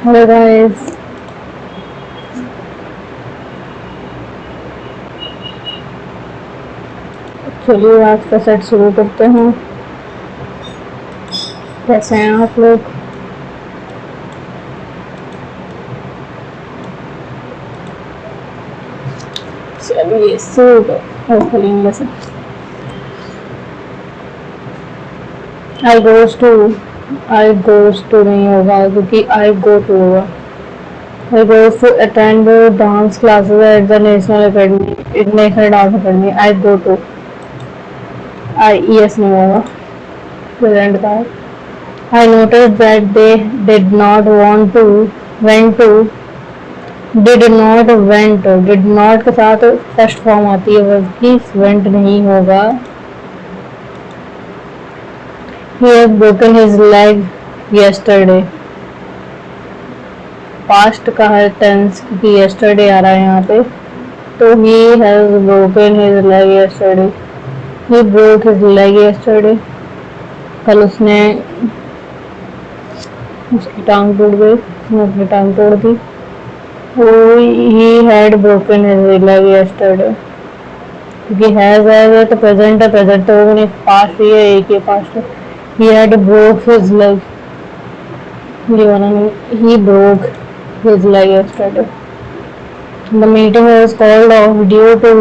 Hello guys. चलिए आज का सेट शुरू करते हैं। कैसे हैं आप लोग? चलिए शुरू होपफुली से आई गोस टू नहीं होगा क्योंकि आई गो टू होगा। I goes to attend dance classes at the national dance academy. I go to I yes नहीं होगा प्रेजेंट का। I notice that they did not want to went to did not के साथ first form आती है बल्कि went नहीं होगा। He has broken his leg yesterday। Past का है टेंस क्योंकि yesterday आ रहा है यहाँ पे, तो he has broken his leg yesterday। he broke his leg yesterday। कल उसने उसकी टांग टूट गई, उसने अपनी टांग तोड़ दी। he had broken his leg yesterday। क्योंकि हैज है तो प्रेजेंट है, प्रेजेंट तो होगा नहीं, पास्ट ही है, एक ही पास्ट है। he had broke his leg, ये वाला नहीं, he broke his leg yesterday। The meeting was called off due to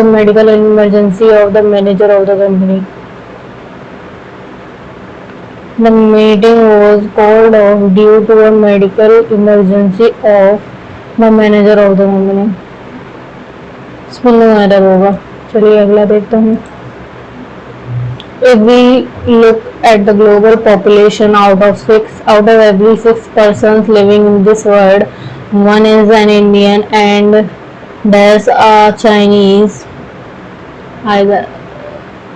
the medical emergency of the manager of the company। The meeting was called off due to a medical emergency of the manager of the company। Spelling error होगा। चलिए अगला देखते हैं। If we look at the global population, out of every 6 persons living in this world, one is an Indian and there's a Chinese। Either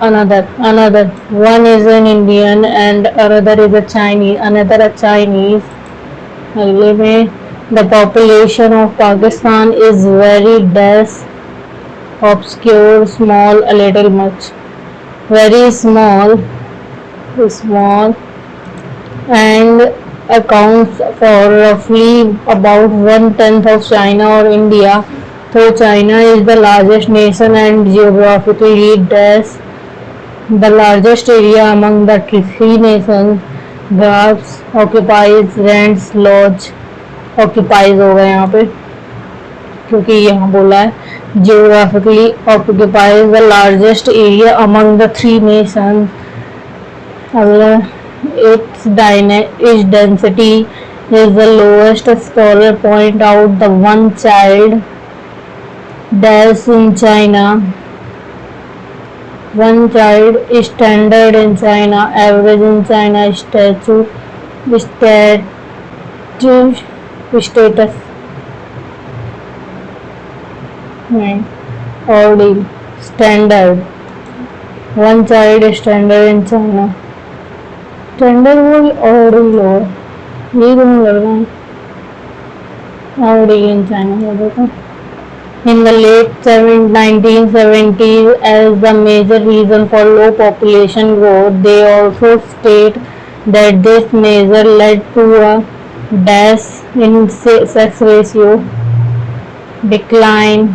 another one is an Indian and another is a Chinese। अगले में the population of Pakistan is very dash obscure, small, a little, much, very small and accounts for roughly about 1/10 of China or India, though China is the largest nation and geographically dash the largest area among the three nations। Grabs, occupies, rents, lodge। occupies होगा यहाँ पे क्योंकि यहाँ बोला है geographically occupies the largest area among the three nations। अगला its density is the lowest। scholar point out the one child dash in China, one child standard in China, average in China, status ordeal, standard, one child standard in China, standard वो ordeal हो, ये दोनों लग रहे हैं, ordeal in China देखो। In the late 1970s, as the major reason for low population growth, they also state that this measure led to a dash in sex ratio decline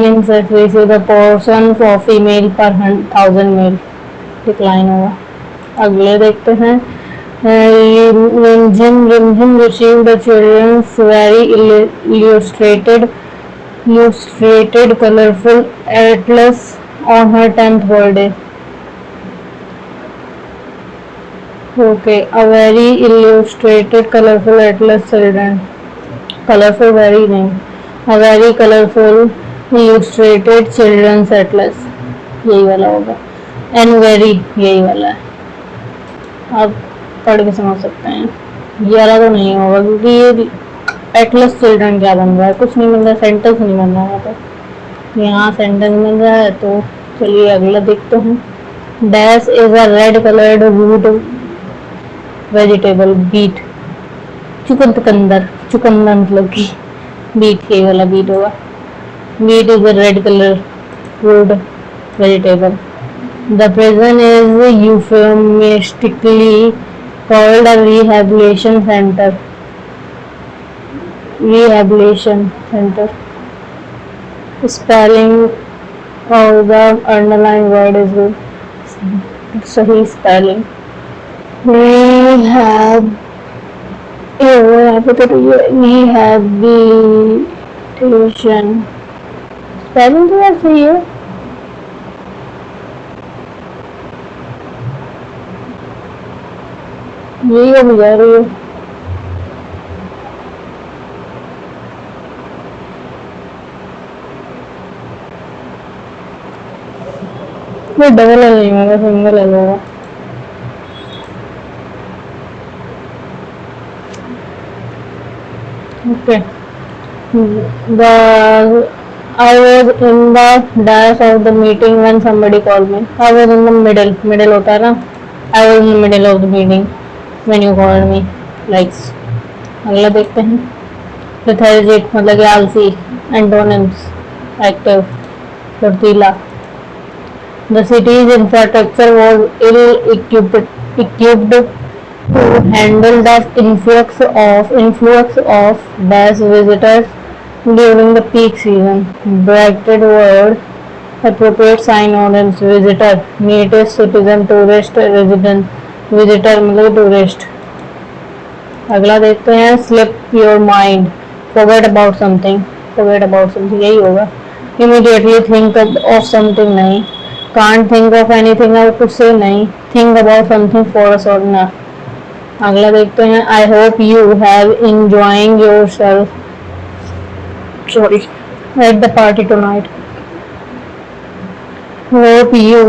in sex ratio, the portion of female per 1,000 male decline होगा। अगले देखते हैं। Rimjim received the children's very illustrated colorful atlas on her 10th birthday। Okay, a very illustrated colorful atlas children, colorful very नहीं, a very colorful illustrated children's atlas, यही वाला होगा। and very यही वाला है, आप पढ़ के समझ सकते हैं। ये वाला तो नहीं होगा क्योंकि ये एटलस चिल्ड्रन क्या बन रहा है, कुछ नहीं बन रहा, सेंटेंस नहीं बन रहा है। तो यहाँ सेंटेंस बन रहा है, तो चलिए अगला देखते हैं। Dash is a red coloured root vegetable, beet, चुकंदर मतलब की बीट, ये वाला बीट होगा। Beet is a red colour root vegetable। The present is euphemistically called a rehabilitation center. Rehabilitation center. Spelling of the underlined word is good. सही spelling. Rehabilitation. Spelling तो यार सही है. यही अब जा रही है. ये डबल एल नहीं होगा, सिंगल एल होगा. Okay. The I was in the dash of the meeting when somebody called me. I was in the middle होता है ना. I was in the middle of the meeting when you called me. Like अगला देखते हैं. Lethargic मतलब कि आलसी. Antonyms active. फुर्तीला. The city's infrastructure was ill-equipped to handle the influx of mass visitors during the peak season. Bracketed word appropriate synonyms: visitor, native, citizen, tourist, resident. Visitor मतलब tourist. अगला देखते हैं. Slip your mind, forget about something. Forget about something यही होगा. Immediately think of something नहीं. Can't think of anything और कुछ से नहीं. Think about something for a sort ना. अगला देखते हैं. I hope you have enjoying yourself at the party tonight. Hope you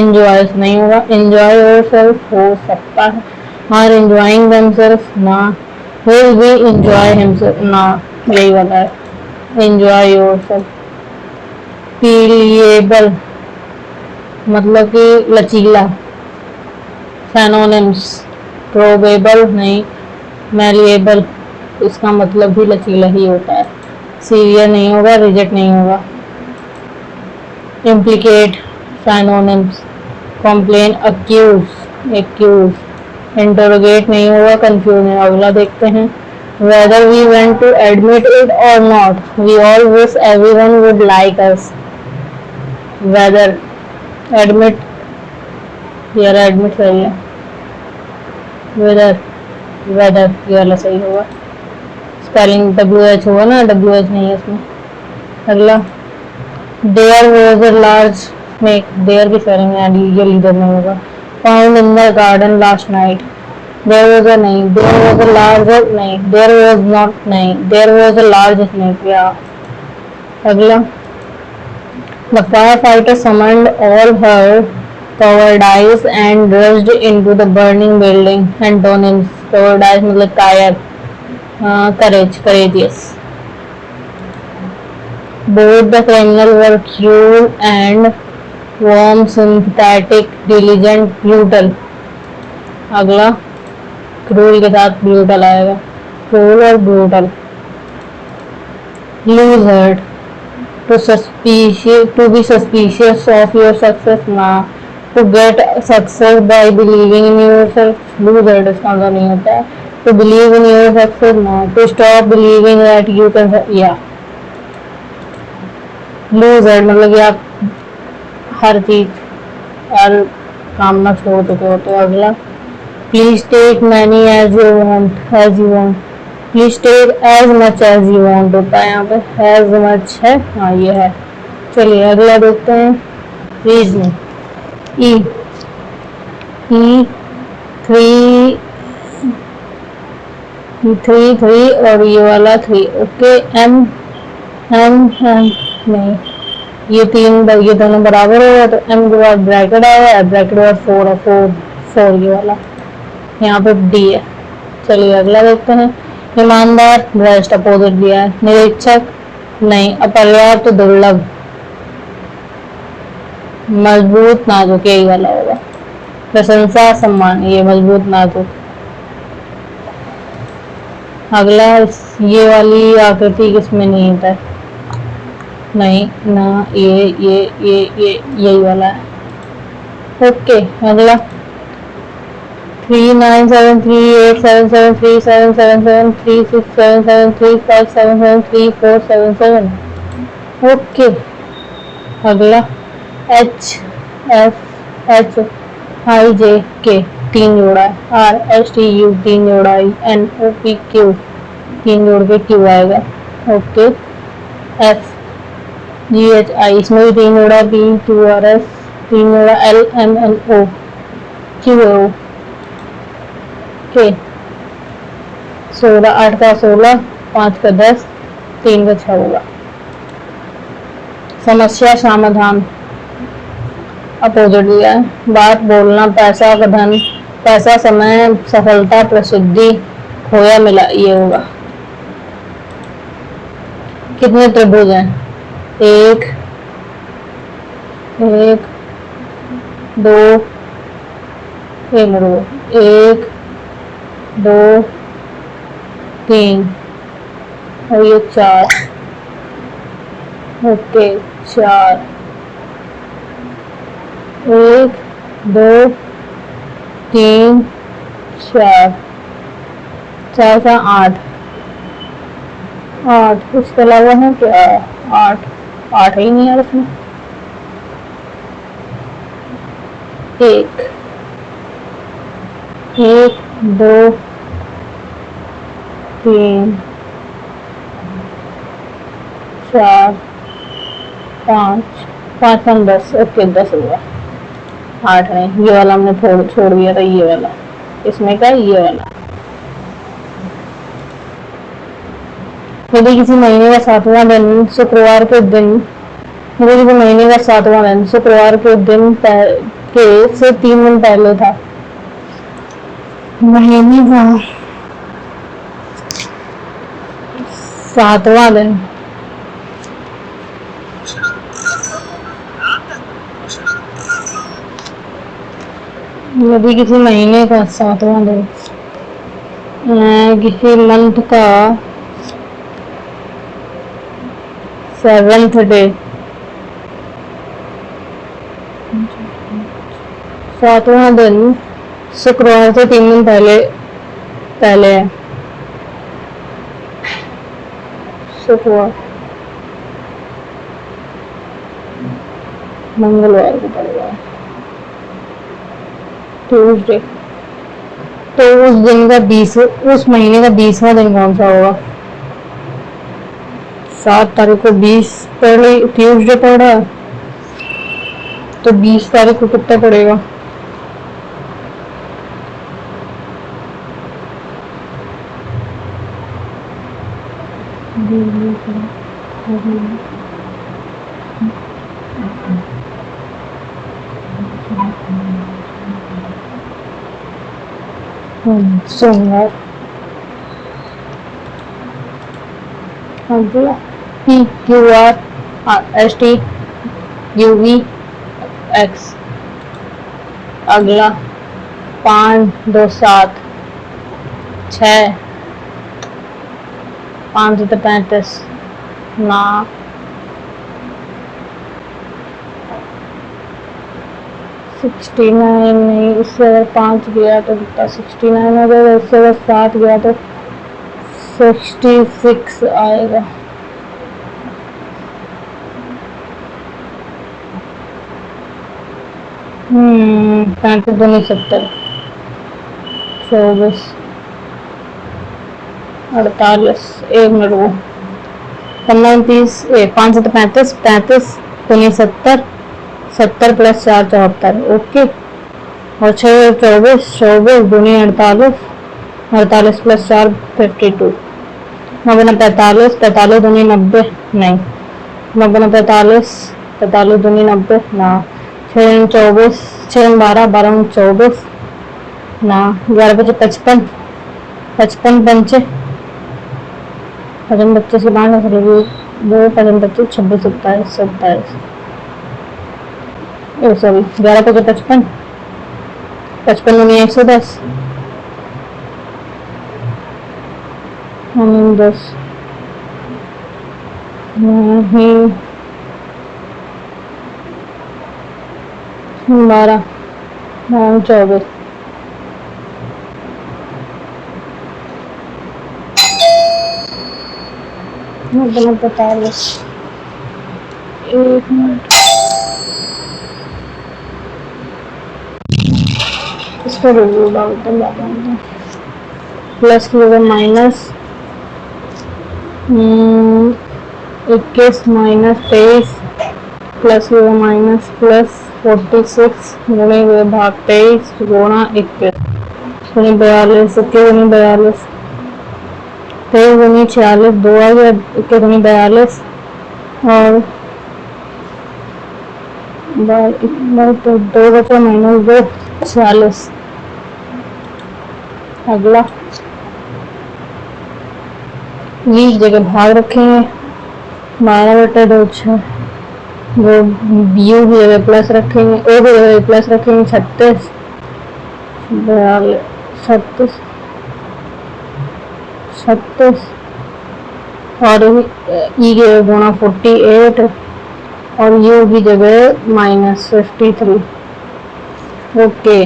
enjoys नहीं होगा. Enjoy yourself हो सकता है. Are enjoying themselves ना. Will we enjoy himself ना. यही वाला है. Enjoy yourself. Pliable मतलब कि लचीला. Synonyms probable नहीं. Malleable इसका मतलब भी लचीला ही होता है. Severe नहीं होगा. Rigid नहीं होगा. Implicate synonyms. Complain accuse. Interrogate नहीं होगा. Confuse नहीं. अगला देखते हैं. Whether we want to admit it or not, we all wish everyone would like us. Whether admit यार admit सही है. whether ये वाला सही होगा. स्पेलिंग WH होगा ना. WH नहीं है इसमें. अगला. There was a large snake. There की स्पेलिंग ये लीडर नहीं होगा. Found in the garden last night. There was a नहीं. There was a large नहीं. There was not नहीं. There was a large snake. Yeah. अगला. The firefighter summoned all her cowardice and rushed into the burning building. Antonyms. Cowardice मतलब कायर. Courageous. Both the criminal were cruel and warm, sympathetic, diligent, brutal. अगला. Cruel के साथ brutal आएगा. Cruel और brutal. Lose heart. To be suspicious of your success ना. To get success by believing in yourself. Lose heart इसका मतलब नहीं होता है. To believe in your success ना. To stop believing that you can yeah. Lose heart मतलब कि आप हर चीज हर काम में छोड़ चुके होते हो. अगला. Please take many as you want. Please take as much as you want होता है यहाँ पे. as much है. हाँ ये है. चलिए अगला देखते हैं. reasoning. थ्री और ये वाला 3. ओके. M नहीं. ये दोनों बराबर हो गया तो M के बाद ब्रैकेट आया. ब्रैकेट बाद 4 ये वाला. यहाँ पे D है. चलिए अगला देखते हैं. ईमानदार बेस्ट अपोजिट दिया है. निरीक्षक नहीं. अपर्याप्त दुर्लभ. मजबूत नाजुक यही वाला होगा. प्रशंसा सम्मान ये मजबूत नाजुक. अगला. ये वाली आकृति किसमें नहीं होता है. नहीं ना. यही वाला है. ओके. अगला. 39738773377367373737 ओके। अगला HFHIJK 3 जोड़ा है, RSTU 3 जोड़ा है, NOPQ 3 जोड़ के Q आएगा। ओके। FGHI इसमें भी 3 जोड़ा, PQRS 3 जोड़ा, LMNO QO के 16 8 का 16 5 का 10 3 का 6 होगा। समस्या समाधान अपोजिट दिया है। बात बोलना, पैसा का धन, पैसा समय, सफलता, प्रसिद्धि, खोया मिला, ये होगा। कितने त्रिभुज हैं? एक दो, एक दो 3 और ये 4। ओके 4 1 2 3 4 4 का 8 इसके अलावा है क्या? 8 ही नहीं है उसमें। 1 2 3 4 5 10। ओके 10 हुआ। 8 नहीं, ये वाला हमने छोड़ दिया था, ये वाला। इसमें क्या? ये वाला। यदि किसी महीने का 7वां दिन शुक्रवार के दिन यदि किसी महीने का 7वां दिन शुक्रवार के दिन के से 3 दिन पहले था। महीने का 7वां दिन यदि किसी महीने का 7वां दिन किसी मंथ का 7th डे 7वां दिन शुक्रवार से 3 दिन पहले है। शुक्रवार मंगलवार को पड़ेगा, ट्यूसडे। तो उस दिन का 20 उस महीने का 20वां दिन कौन सा होगा? 7 तारीख को 20 पहले ट्यूसडे पड़ा, तो 20 तारीख को कितना पड़ेगा? सोमवार। PQRSTUVX। अगला 5 2 7 6 5 7 35 ना 69 नहीं, इससे अगर 5 गया तो कितना 69 हो जाएगा, इससे अगर 7 गया तो 66 आएगा। पैंतीस 2 70 24 48 1 मिनट वो 29 5 7 35 35 2 70 70 प्लस 4 74। ओके। और 6 24 24 दूनी 48 48 प्लस 4 52 9 45 45 दूनी 90 नहीं 9 45 45 दूनी 90 ना 6 24 6 12 12 24 ना 11 बचे 55 55 पंचे 55 बच्चे से 5 दो 55 बच्चे 26 27 27 सॉरी 11 बचे 55 55 दूनी 110 10 नहीं 12 24 मतलब 45 एक मिनट इसका रिव्यू डालते हैं प्लस की जगह माइनस 21 माइनस 23 प्लस की जगह माइनस प्लस 46 गुणे हुए भाग 23 गुणा 21 गुणी 42 इक्के गुणी 42 23 गुणी 46 2 आ गया इक्के गुणी 42 और तो 2 बचा माइनस 2 46 अगला ये जगह भाग रखेंगे 12/2 6 वो यू की जगह प्लस रखेंगे ओ की जगह प्लस रखेंगे 36 36 36 और ई की जगह गुणा 48 और यू की जगह माइनस 53 ओके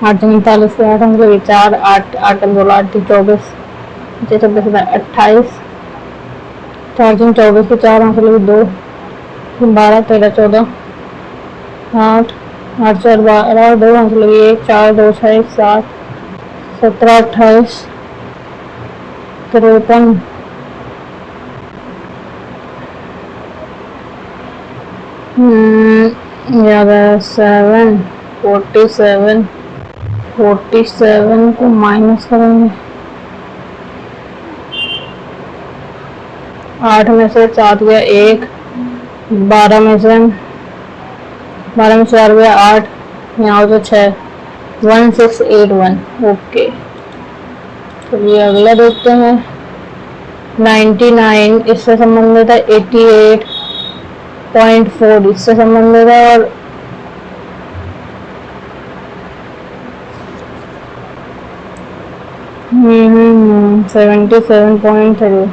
8 39 से 8 अंक लगे 4 8 8 बोला 8 24 26 28 4 24 के 4 अंक लगे 2 12 13 14 8 8 4 12 2 अंक लगे 1 4 2 6 7 17 28 53 याद है 7 47 47 को माइनस करेंगे 8 में से 7 गया 1 12 में से 4 गया 8 यहाँ हो 6 1681 ओके चलिए अगला देखते हैं 99 इससे संबंधित है 88.4 इससे संबंधित है और 77.3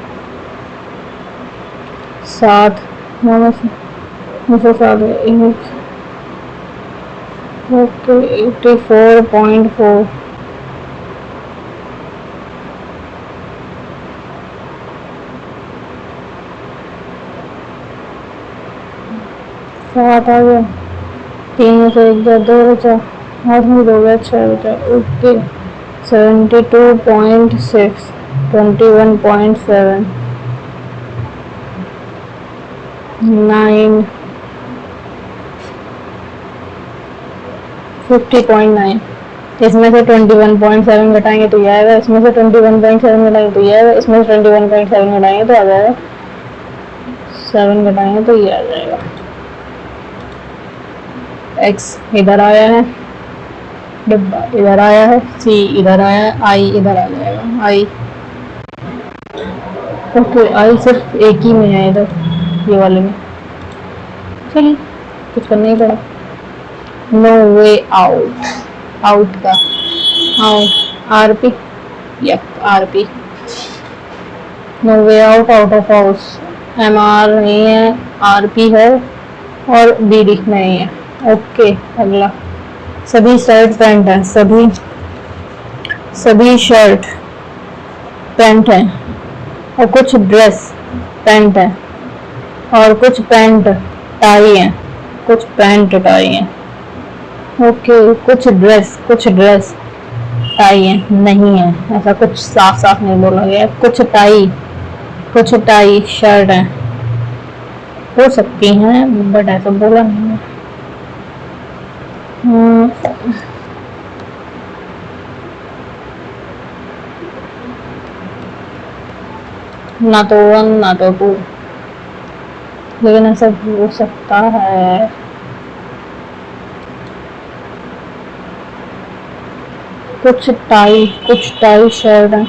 7 मुझे 7 ओके 84.4 7 आ गया 3 में से 1 गया 2 बचा 8 में 2 गया 6 बचा ओके 72.6 21.7 9 50.9 इसमें से 21.7 घटाएंगे तो ये आएगा इसमें से 21.7 घटाएंगे तो ये आएगा इसमें से 21.7 घटाएंगे तो आ जाएगा 7 घटाएंगे तो ये आ जाएगा x इधर आया है डिब्बा इधर आया है c इधर आया है i इधर आ जाएगा i ओके i सिर्फ एक ही में है इधर ये वाले में चलिए कुछ करना ही पड़ा नो वे आउट आउट का out RP yup RP no way out out of house MR नहीं है आरपी है और बीडी नहीं है ओके अगला सभी शर्ट पैंट है सभी शर्ट पैंट है और कुछ ड्रेस पैंट है और कुछ पैंट टाई है कुछ पैंट टाई है ओके कुछ ड्रेस टाई है नहीं है ऐसा कुछ साफ साफ नहीं बोला गया कुछ टाई शर्ट है हो सकती हैं बट ऐसा बोला नहीं है ना तो 1 ना तो 2 लेकिन ऐसा हो सकता है कुछ टाई शर्ट है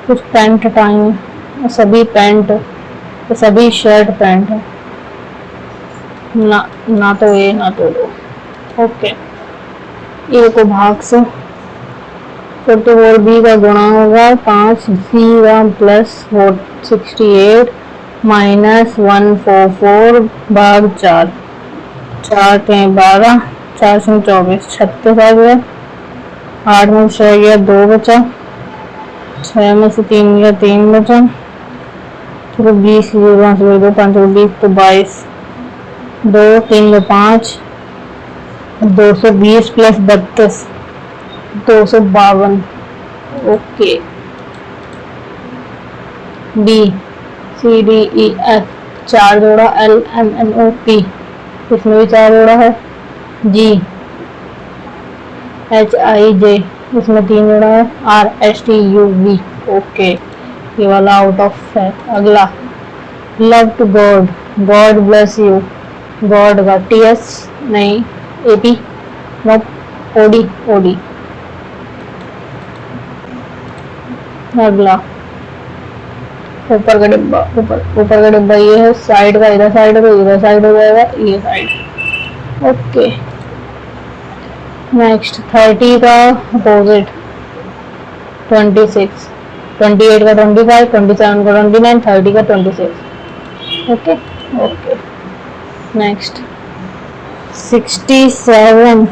कुछ पैंट टाई है सभी पैंट तो सभी शर्ट पैंट है ना तो ए ना तो 2 ओके ए को भाग से 44 का गुणा होगा 5 सी का प्लस 68 माइनस 144 भाग 4 4 के 12 4 से 24 36 आ गया 8 में 6 गया 2 बचा 6 में से 3 गया, 3 बचा। चलो 20 5 दो 5 20 तो 22, 2 3 में 5, 220 plus 32, 252। Okay. B C D E F 4 जोड़ा, L M N O P इसमें भी 4 जोड़ा है, जी एच आई जे इसमें 3 जोड़ा है, R S T U V. Okay, ये वाला आउट ऑफ है। अगला love to God, God bless you, God का टी एस नहीं ए पी ओडी ओडी। अगला ऊपर का डिब्बा, ऊपर का डिब्बा ये है, साइड का इधर साइड का इधर साइड हो जाएगा, ये साइड। ओके। नेक्स्ट 30 का अपोजिट 26, 28 का 25, 27 का 29, 30 का 26। Okay okay. नेक्स्ट 67,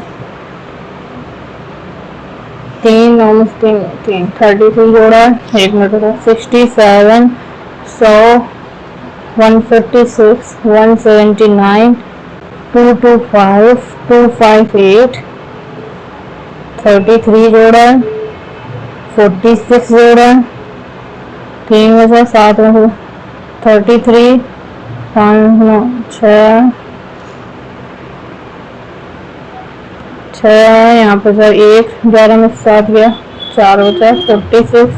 3 33 जोड़ा, 1 मिनट का 67, 100, 146, 179, 225, 258, 33 जोड़ा, 46 जोड़ा, 3 में से 7 में से 33, 5 6 यहाँ पर सर 1 11 में 7 गया, 4 बचा, 46,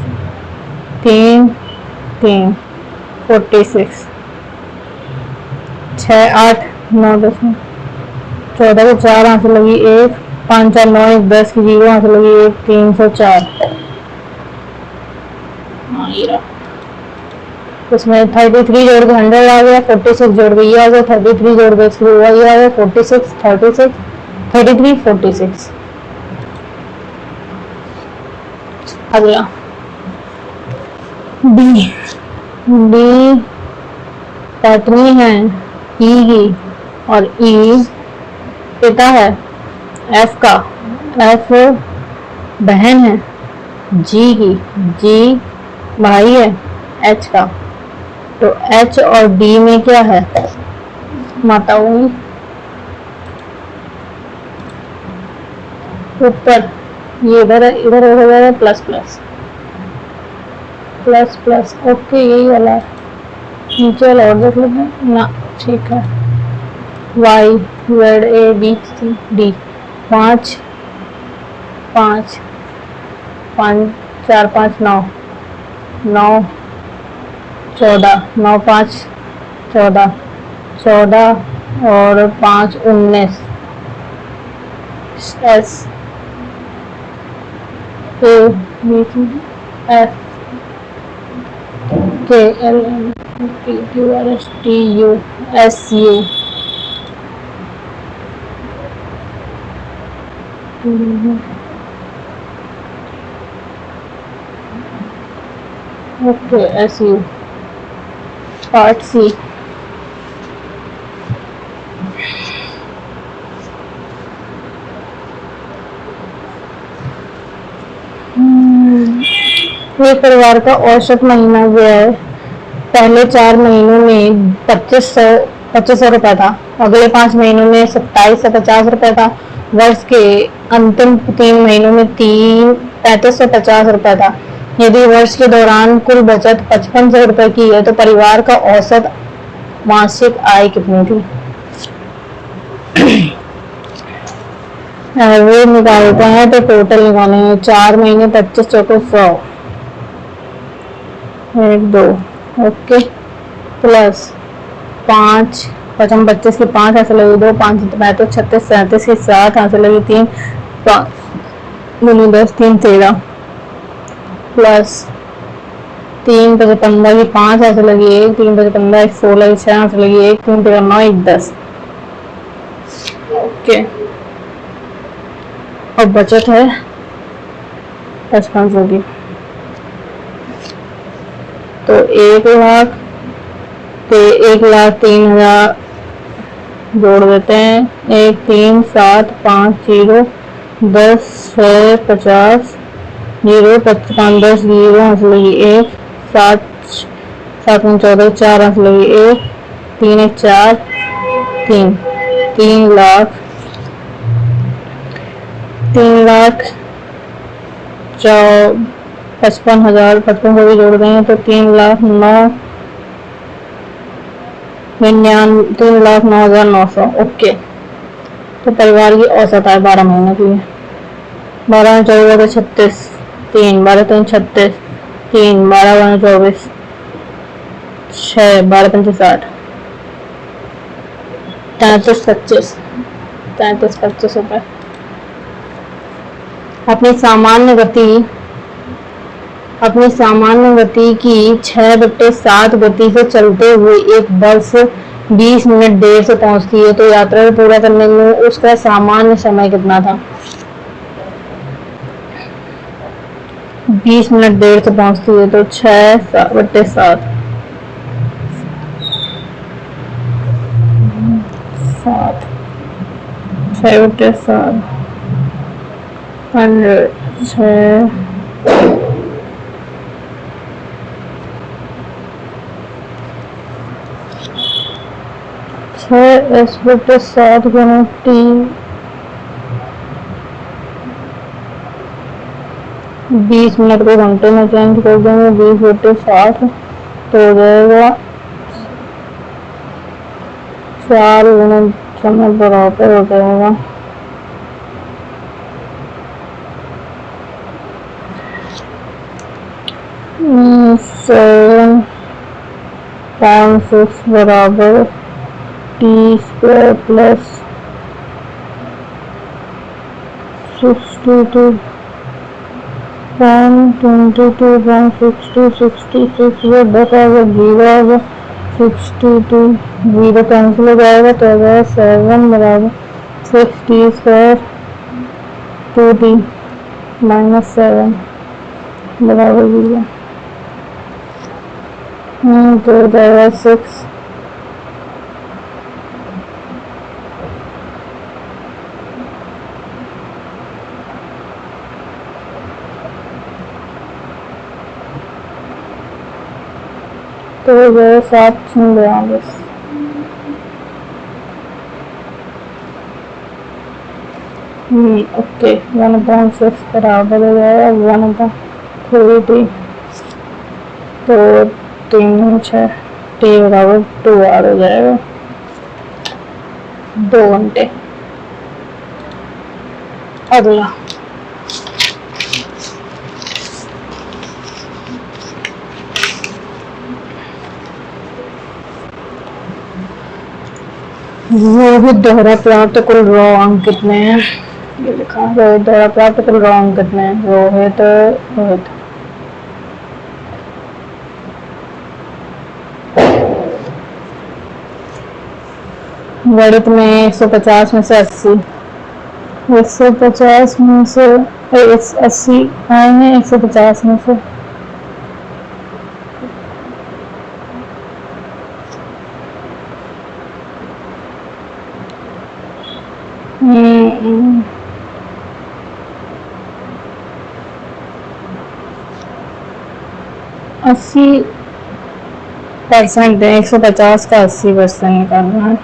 3 3 46, 6 8 9 10 14 को 4 हाथ लगी 1, 5 4 9 1 10 की 0 हाथ लगी 1, 304। हाँ ये रहा। उसमें 33 जोड़ के 100 आ गया, 46 जोड़ के ये आ गया, 33 जोड़ के इसके ये आ गया, 46 36 33 46। अगला डी, डी पत्नी है ई की और ई पिता है एफ का, एफ बहन है जी की, जी भाई है एच का। तो एच और डी में क्या है, माता होगी। ऊपर ये इधर है, इधर हो जाएगा plus plus plus plus. Okay यही वाला है। नीचे वाला और देख लेते हैं ना, ठीक है। Y Z A B C D 5 5 5 4 5 9 9 14 9 5 14 14 और 5 19। S A B C F K L M P Q R S T U S U. Okay S U. Part C ये परिवार का औसत महीना जो है पहले 4 महीनों में 2500 रुपये था, अगले 5 महीनों में 27 से 50 रुपये था, वर्ष के अंतिम 3 महीनों में 3550 रुपये था। यदि वर्ष के दौरान कुल बचत 5500 रुपये की है तो परिवार का औसत मासिक आय कितनी थी। एवरेज निकालते हैं तो टोटल निकालेंगे 4 महीने 25 चौको 100 1 2 ओके प्लस 5 55 25 के 5 ऐसे लगे 2 5 35 36 37 के 7 ऐसे लगे 3 5 10 3 13 प्लस 3 15 की 5 ऐसे लगी 1 3 15 16 की 6 ऐसे लगी 1 3 9 1 10। ओके और बचत है 5500 की। तो 1 लाख पे 1,03,000 जोड़ देते हैं, 1 3 7 5 0 10 6 50 जीरो, 5 10 जीरो हंस लगी 1, 7 7 14 4 हंस लगी 1, 3 1 4 3, 3 लाख 55,000, 55 को भी जोड़ देंगे तो 3,09,99,900। ओके, तो परिवार की औसत आय 12 महीने की है। 12 में 24 तो 36, 3 12 3 36, 3 12 1 24, 6 12 5 60, 33 25 रुपए। अपनी सामान्य गति की 6/7 गति से चलते हुए एक बस 20 मिनट देर से पहुंचती है तो यात्रा को पूरा करने में उसका सामान्य समय कितना था? 20 मिनट देर से पहुंचती है तो 6/7 6/7 100 6/7 गुना t 20 मिनट को घंटे में चेंज कर देंगे 20/60 तो हो जाएगा 4 गुना समय बराबर हो जाएगा 7.6 बराबर t² प्लस 62 22.66 ये बराबर 0 62 0 कैंसिल हो जाएगा तो 7 बराबर 6t² 2t -7 बराबर 0 तो हो जाएगा 6 तो हो जाएगा 742। ओके 1/6 बराबर हो जाएगा 1/3t तो 3 6 t बराबर 2 आवर हो जाएगा 2 घंटे। अगला रोहित द्वारा प्राप्त कुल रॉ अंक कितने हैं? ये लिखा रोहित द्वारा प्राप्त कुल रॉ अंक कितने हैं? रोहित गणित में 150 में से 80 150 में से 80 आएंगे 150 में से 80% है 150 का 80% निकालना है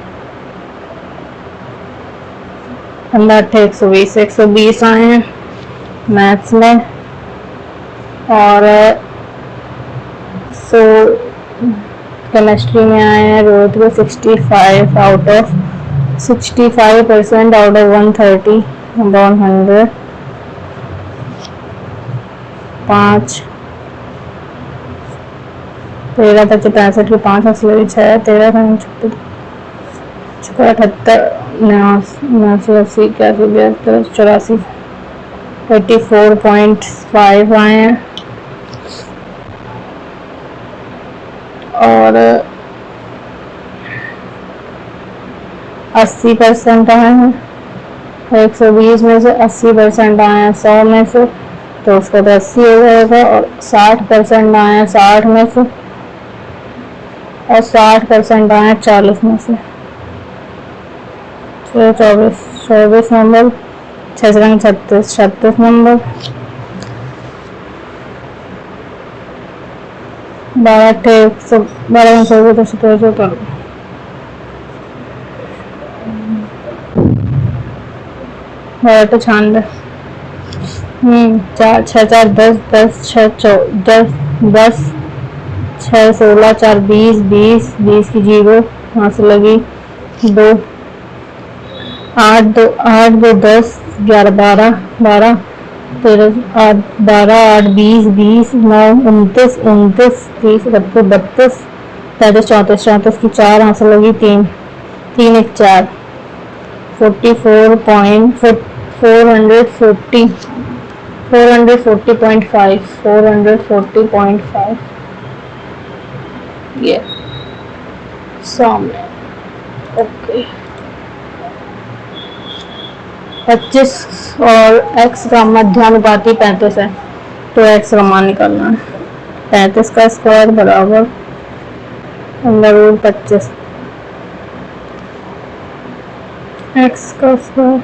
120 120 आए हैं मैथ्स में और केमिस्ट्री में आए हैं रोहित को 65 out of 65% out of 130 upon 100 5 13 25 65 की 5 असली 6 13 36 78 89 80 81 72 84 84.5 आए हैं और 80% आए हैं 120 में से 80% आए हैं 100 में से तो उसका तो 80 हो जाएगा और 60% आए हैं 60 में से और 60% आए हैं 40 में से 24 नंबर 6 36 नंबर 12 अट्ठे 12 100 10 13 14 12 अट्ठे 96 4 6 4 10 10 6 10 10 6 16 4 20 20 20 की जीरो वहाँ से लगी 2 8 2 8 2 10 11 12 12 13 8 12 8 20 20 9 29 29 30 31 32 33 34 34 की 4 वहाँ से लगी 3 3 1 4 440 440.5 440.5 ये सामने ओके 25 और x का मध्यानुपाती 35 है तो x का मान निकालना है 35 का स्क्वायर बराबर अंडर 25 x का स्क्वायर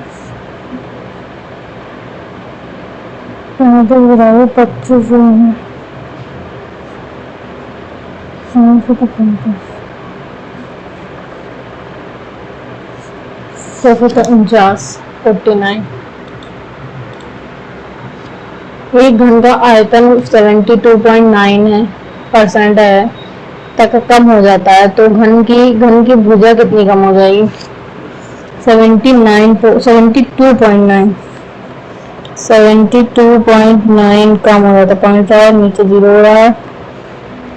बराबर 25 49 एक घंटा आयतन 72.9 है परसेंट है तक कम हो जाता है तो घन की भुजा कितनी कम हो जाएगी 72.9 कम हो जाता है पॉइंट है नीचे जीरो हो रहा है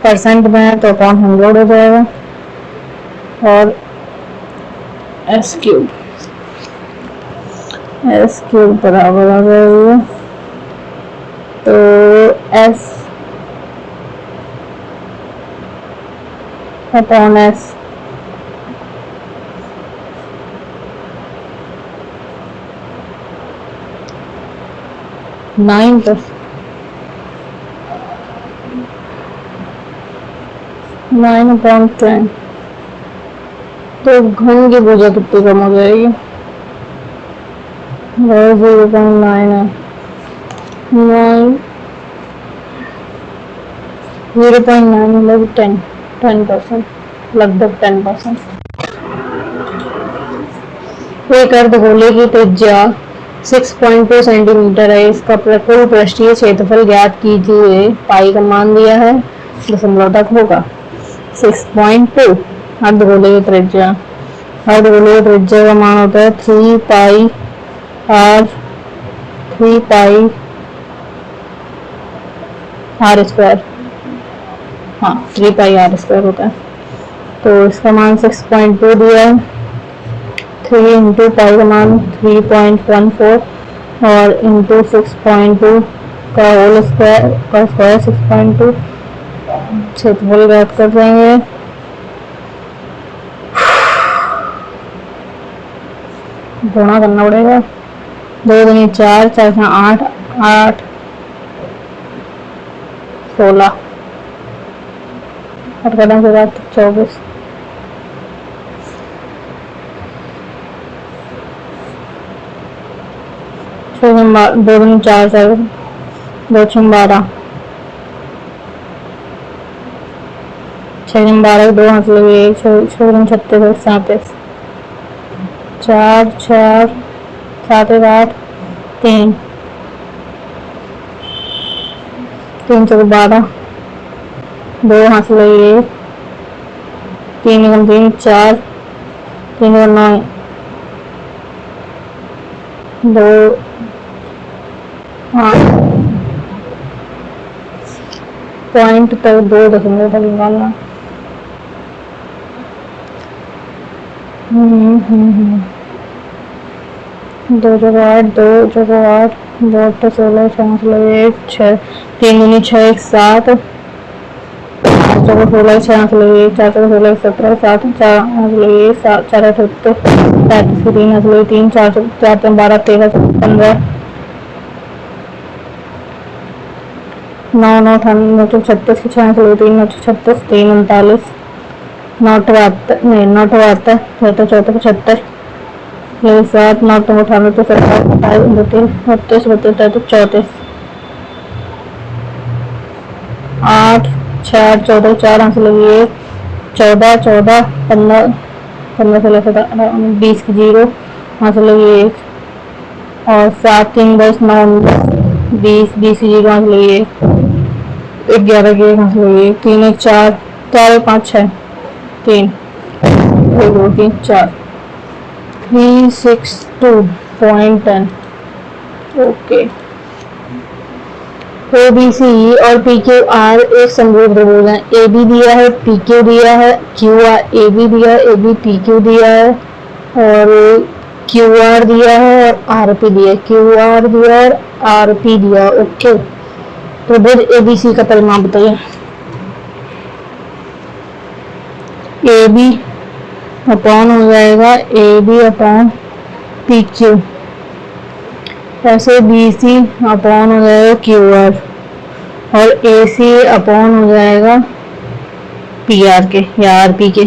परसेंट में है तो अपॉन 100 हो जाएगा और एस क्यूब बराबर आ जाएगा तो S upon S nine upon 10 तो घन की भुजा कितनी कम हो जाएगी 0.9 है 0.9 मतलब 10% लगभग 10%। एक अर्धगोले की त्रिज्या 6.2 सेंटीमीटर है इसका कुल पृष्ठीय क्षेत्रफल ज्ञात कीजिए पाई का मान दिया है दशमलव तक होगा 6.2 अर्धगोले की त्रिज्या का मान होता है 3 पाई आर स्क्वायर हाँ 3 पाई आर स्क्वायर होता है तो इसका मान 6.2 दिया है 3 इंटू पाई का मान 3.14 और इंटू 6.2 का होल स्क्वायर 6.2 क्षेत्रफल ज्ञात कर देंगे गुणा करना पड़ेगा 2 दूनी 4 4 8 8 16 और कदम के बाद 24 2 दूनी 4 4 2 6 12 6 12 2 हाथ लगे 6 36 37 4 4 7 8 3 3 4 12 2 हाथ लगे 3 3 4 3 9 2 पॉइंट तक 2 दशमलव तक निकालना 2 जगह 8 2 जगह 8 2 8 16 6 1 6 3 दूनी 6 1 7 4 16 6 1 4 16 17 7 4 1 7 4 8 35 3 4 4 12 13 15 9 9 36 की 6 3 36 3 39 9 72 नहीं 9 72 74 74 75 7 9 18 तो 27 28 32 32 34 34 8 4 14 4 हाथ लगी 14 14 15 15 16 17 20 की 0 हाथ लगी 1 और 7 3 10 9 20 20 की 0 हाथ लगी 1 11 की 1 हाथ लगी 3 1 4 4 5 6 3 1 2 3 4 362.10 ओके। ए बी सी और पी क्यू आर एक समरूप त्रिभुज है। ए बी दिया है, पी क्यू दिया है, क्यू आर ए बी दिया है, ए बी पी क्यू दिया है और क्यू आर दिया है और आर पी दिया है, क्यू आर दिया और आर पी दिया। ओके, त्रिभुज ए बी सी का परिमाप बताइए। ए बी अपॉन हो जाएगा A B upon P Q, ऐसे बी सी अपॉन हो जाएगा क्यू आर और ए सी अपॉन हो जाएगा पी आर के या आर पी के।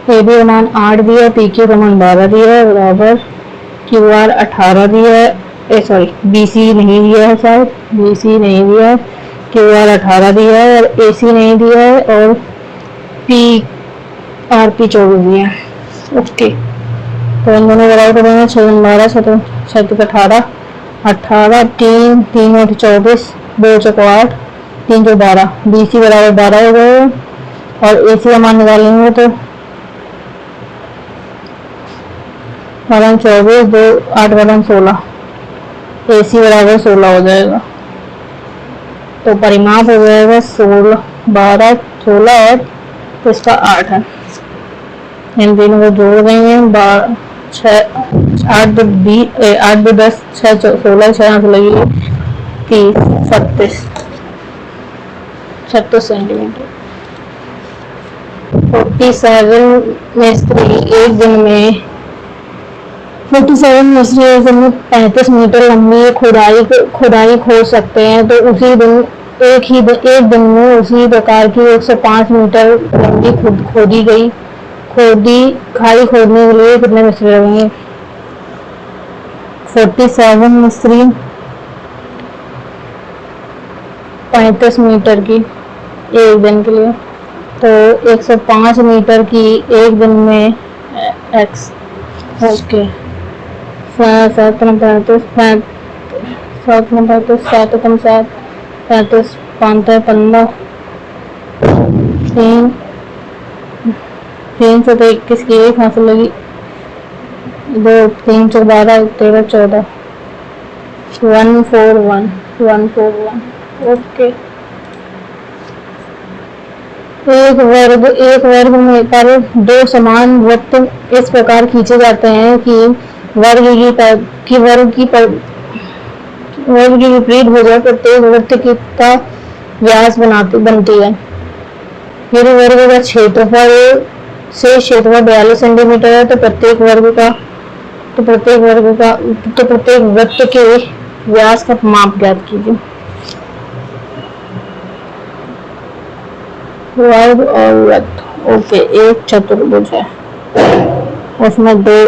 ए बी का मान 8 दिया है, पी क्यू का मान 12 दिया है बराबर क्यू आर 18 दिया है, सॉरी बी सी नहीं दिया है, शायद बी सी नहीं दिया है, क्यू आर 18 दिया है और ए सी नहीं दिया है और पी आर पी 24 दिया है। ओके, तो इन दोनों बराबर करेंगे 6 12 7 18 18 3 3 8 24 2 4 8 3 4 12 बी सी बराबर 12 हो गए और ए सी का मान निकालेंगे तो 12 24 2 8 12 16 ए सी बराबर 16 हो जाएगा। तो परिमाप हो जाएगा 16 12 16 और तो इसका 8 है। इन तीनों को जोड़ देंगे 8 2 10 6 16 6 हाथ लगी 30 36 सेंटीमीटर। 47 मिस्त्री एक दिन में 35 मीटर लंबी खुदाई खोद सकते हैं, तो उसी दिन एक दिन में उसी प्रकार की 105 मीटर लंबी खाई खोदने के लिए कितने मिस्त्री लगेंगे। 47 मिस्त्री 35 मीटर की एक दिन के लिए, तो 105 मीटर की एक दिन में एक्स। ओके, 7 35 7 35 7 35 5 15 3 से 21 की एक हासिल लगी 2 3 से 12 13 14 141 ओके। एक वर्ग में पर दो समान वृत्त इस प्रकार खींचे जाते हैं कि वर्ग की विपरीत भुजा प्रत्येक वृत्त का व्यास बनती है। यदि वर्ग का क्षेत्रफल से क्षेत्रफल 42 सेंटीमीटर है तो प्रत्येक वृत्त के व्यास का माप ज्ञात कीजिए। वर्ग और वृत्त, ओके, एक चतुर्भुज है, उसमें 2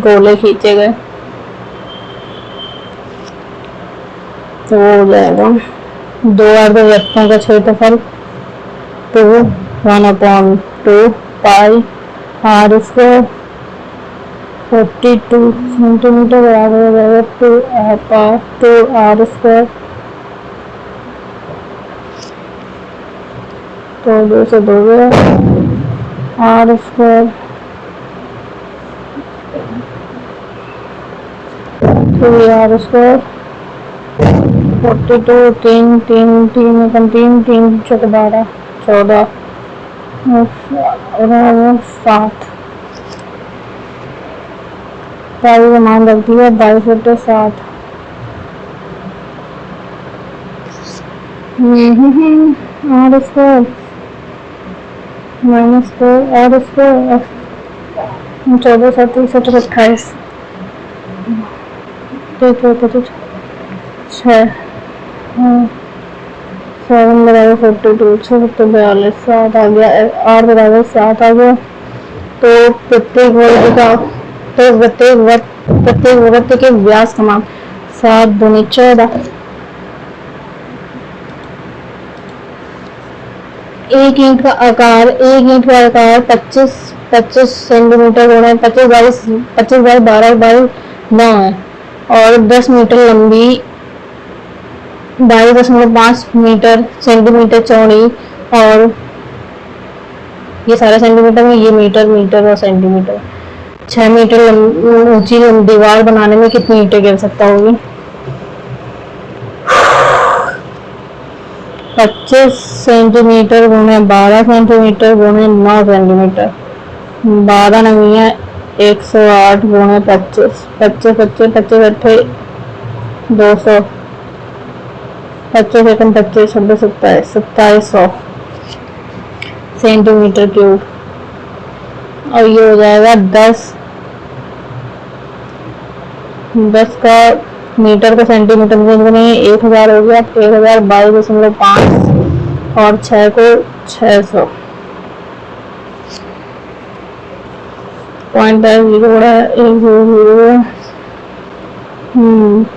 गोले खींचे गए, तो वो हो जाएगा 2 अर्धवृत्तों का क्षेत्रफल 1/2 पाई आर स्क्वायर 42 सेंटीमीटर बराबर हो जाएगा 2 आर स्क्वायर, तो 2 से 2 गया आर स्क्वायर 3 आर स्क्वायर 42 3 3 3 3 3 12 14 7 का मान रख दिया 22 7 आर स्क्वायर -4 आर स्क्वायर 14 37 28 6 7 बराबर 42 6 42 7 आ गया, आर बराबर 7 आ गया। तो प्रत्येक वृत्त के व्यास का माप 7 दूनी 14 एक ईंट का आकार 25 सेंटीमीटर गुणा 25 बाई 12 बाई 9 है और 10 मीटर लंबी 22.5 मीटर सेंटीमीटर चौड़ी और ये सारा सेंटीमीटर में, ये मीटर मीटर और सेंटीमीटर। 6 मीटर ऊंची दीवार बनाने में कितनी ईंटें गिर सकता होगी? 25 सेंटीमीटर गुणे 12 सेंटीमीटर गुणे 9 सेंटीमीटर। 12 नवीं 108 गुणे 25 25 25 25 अट्ठे 200 25 एकम 25 26 27 2700 सेंटीमीटर क्यूब। और ये हो जाएगा 10 का मीटर को सेंटीमीटर में 1000 हो गया, 1000 22.5 और 6 को 600 पॉइंट है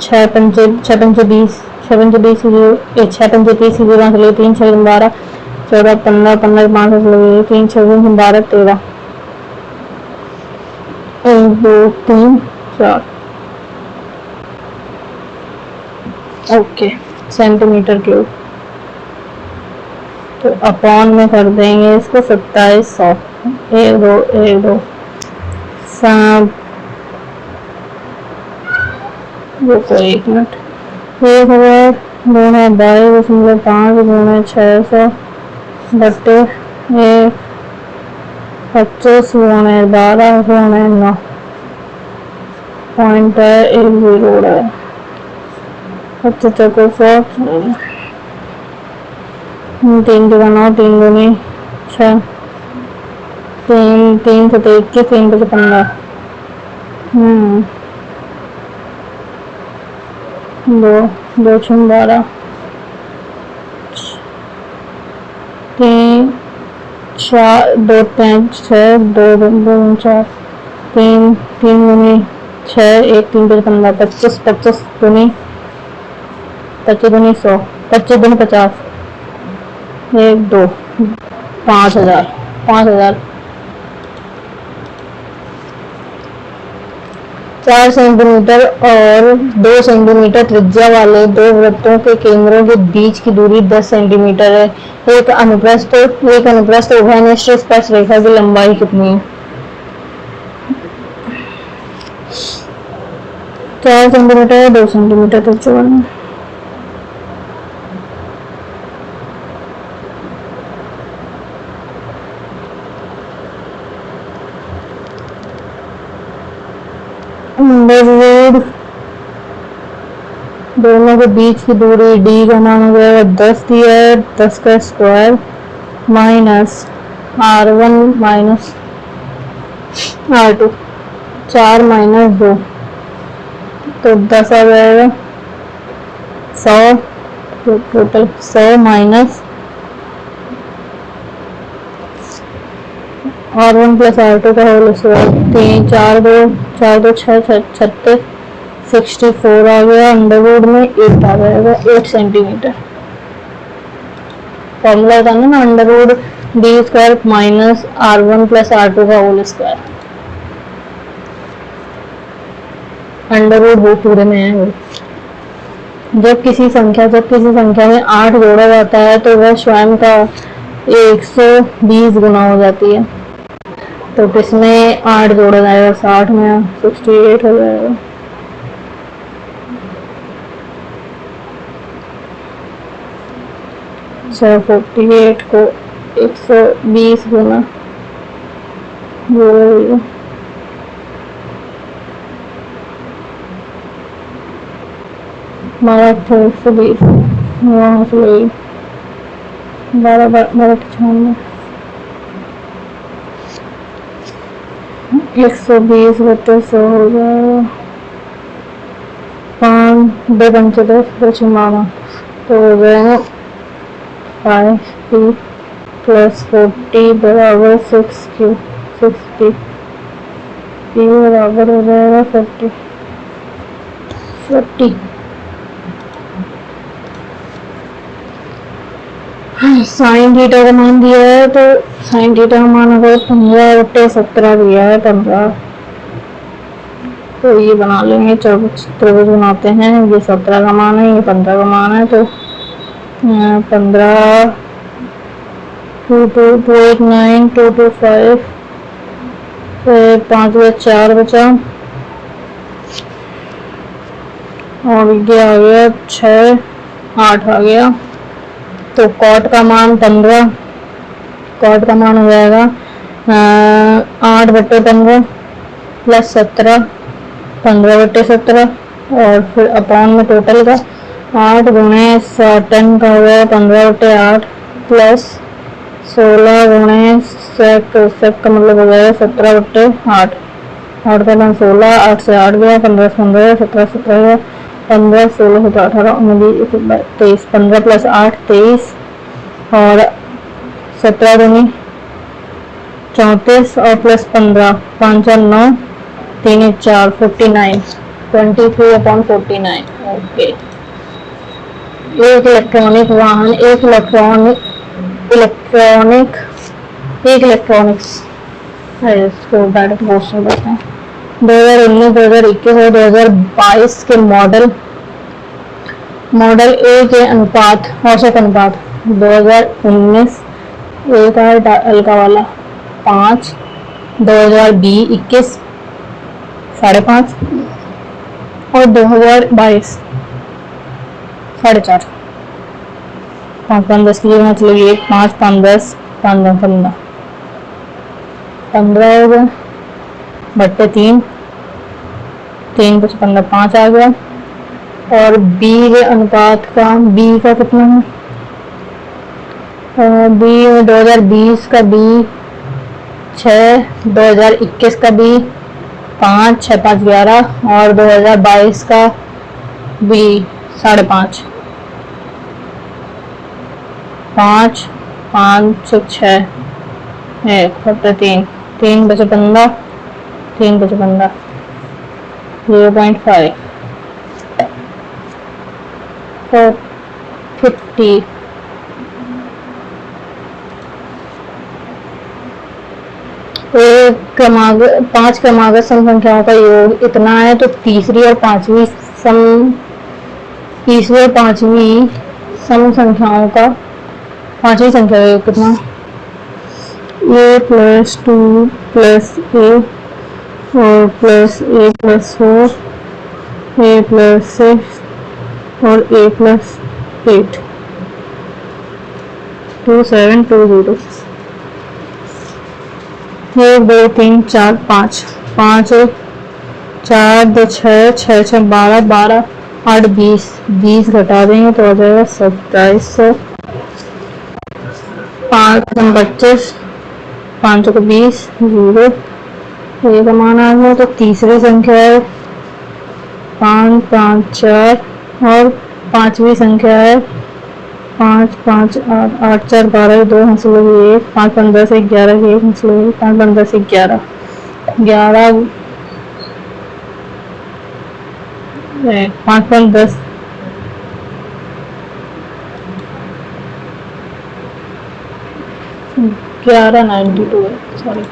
6 पंचे 20 6 पंचे 20 6 पंचे 30 0 3 6 12 14 15 15 5 3 6 12 13 1 2 3 4 ओके सेंटीमीटर क्यूब। तो अपॉन में कर देंगे इसको 2700 1 2 1 2 7 रुको 1 मिनट 1000 गुणे 22.5 गुणे 600 बटे 25 गुणे 12 गुणे 9 पॉइंट है 10 है 25 को 100 3 जगह 9 3 गुनी 6 3 से 21 3 से 15 2 6 12 3 4 2 5 6 2 2 4 3 3 गुनी 6 1 3 से 15 25 25 गुनी 25 गुनी 100 25 गुनी 50 1 2 5000 4 सेंटीमीटर और 2 सेंटीमीटर त्रिज्या वाले दो वृत्तों के केंद्रों के बीच की दूरी 10 सेंटीमीटर है। एक अनुप्रस्थ उभयनिष्ठ स्पर्श रेखा की लंबाई कितनी है? 4 सेंटीमीटर और 2 सेंटीमीटर त्रिज्या वाले दोनों के बीच की दूरी डी का नाम हो जाएगा 10 दिया है 10 का square minus r1 minus r2 4 minus 2 तो 10 आ जाएगा 100 तो total 100 minus r1 plus r2 का होल स्क्वायर 4 2 6 36 64 आ गया अंडरवुड में 8 आ जाएगा 8 सेंटीमीटर। फॉर्मूला बताना ना under root D square minus r1 plus r2 का होल स्क्वायर। अंडरवुड वो पूरे में है। जब किसी संख्या में 8 जोड़ा जाता है तो वह स्वयं का 120 गुना हो जाती है। तो किसमें 8 जोड़ा जाएगा 60 में 68 हो जाएगा। अच्छा 48 को 120 गुना हमारा 120 वहाँ से 12 96 120 बटे 100 हो जाएगा 5 2 पंचे 10 2 छिमाना तो हो जाएगा 5p प्लस 40 बराबर 6q 60 p बराबर हो जाएगा 40 40 साइन थीटा का मान दिया है, तो साइन थीटा का मान अगर 15/17 दिया है 15, तो ये बना लेंगे, त्रिभुज बनाते हैं। ये 17 का मान है, ये 15 का मान है, तो 15 2289225, 5 में 4 बचा, और ये आ गया 6 8 आ गया। तो कॉट का मान 15, कॉट का मान हो जाएगा 8/15 प्लस 17, 15/17, और फिर अपॉन में टोटल का 8 गुणे 10 का हो गया 15/8 प्लस 16 गुणे सेक का मतलब हो जाएगा 17/8, 8 का मान 16, 8 से 8 गया, 15 से 15, 17 से 17 गया, 15 16 17 18 19 23, 15 प्लस 8 23, और 17 दूनी 34, और प्लस 15 5 और 9 3 4 49, 23/49। ओके। एक इलेक्ट्रॉनिक वाहन, एक इलेक्ट्रॉनिक्स इसको डायरेक्ट क्वेश्चन करते हैं। 2019 2021 और 2022 के मॉडल ए के अनुपात, औसत अनुपात 2019 ए का हल्का वाला 5, 2021 5.5, और 2022 4.5। 5 5 10 की जगह मतलब ये 5 5 10 5 10 15 15 हो गया बट्टे 3 3 कुछ 15 5 आ गया। और बी के अनुपात का, बी का कितना है, बी 2020 का बी 6, 2021 का बी 5 6 5 11, और 2022 का बी 5.5, 5 5 6 बट्टे 3 3 बचे 15 3 बचे 15 0.5 50। पांच क्रमागत सम संख्याओं का योग इतना है, तो तीसरी और पांचवी सम संख्याओं का, पांचवी संख्या का योग कितना, a + 2 + a और प्लस a + 4 a + 6 और a + 8 2 7 2 0। 1 2 3 4 5 5 4 2 6 6 6 12 12 8 20 20 घटा देंगे तो हो जाएगा 2700। 5 25 5 को 20 0 ये का मान आ गया। तो तीसरी संख्या है 5 5 4 और पांचवी संख्या है 5 5 8 8 4 12 2 हंसलो 1 5 15 से 11 1 हंसलो 5 15 से 11 11 5 5 10 1192 है, सॉरी।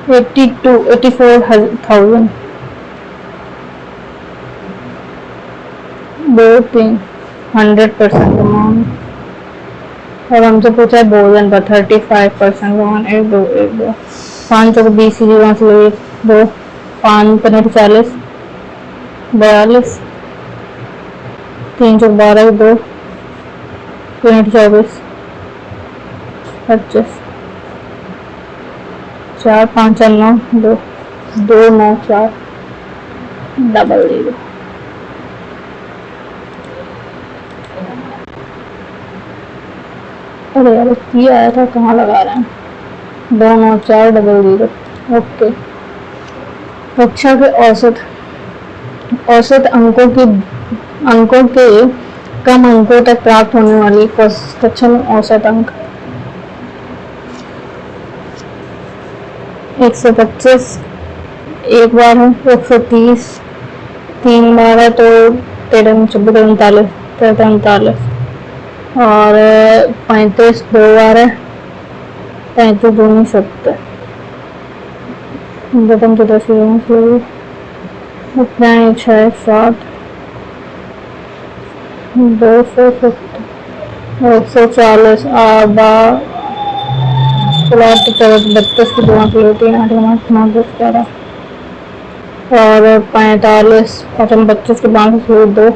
$82 84,000 2 3 100% अमाउंट। और हमसे पूछा है भोजन पर 35% अमाउंट 1 2 1 2 5 को 20 की जगह से 1 2 5 15 40 42 3 चौक 12 2 3 24 25 4 5 9 2 2 9 4 डबल 0। अरे यार ये आया था कहाँ लगा रहे हैं, 2 9 4 डबल 0। ओके। कक्षा के औसत अंकों की अंकों के कम अंकों तक प्राप्त होने वाली कक्षा में औसत अंक 125 एक बार है, 130 3 बार है, तो 13 24 39 39 और 35 2 बार है, 35 दूनी 70 बटन तो 10 उतना 6 7 270 140 32 की 2 किलो 3 8 9 10 11 और 45 25 के 5 किलो 2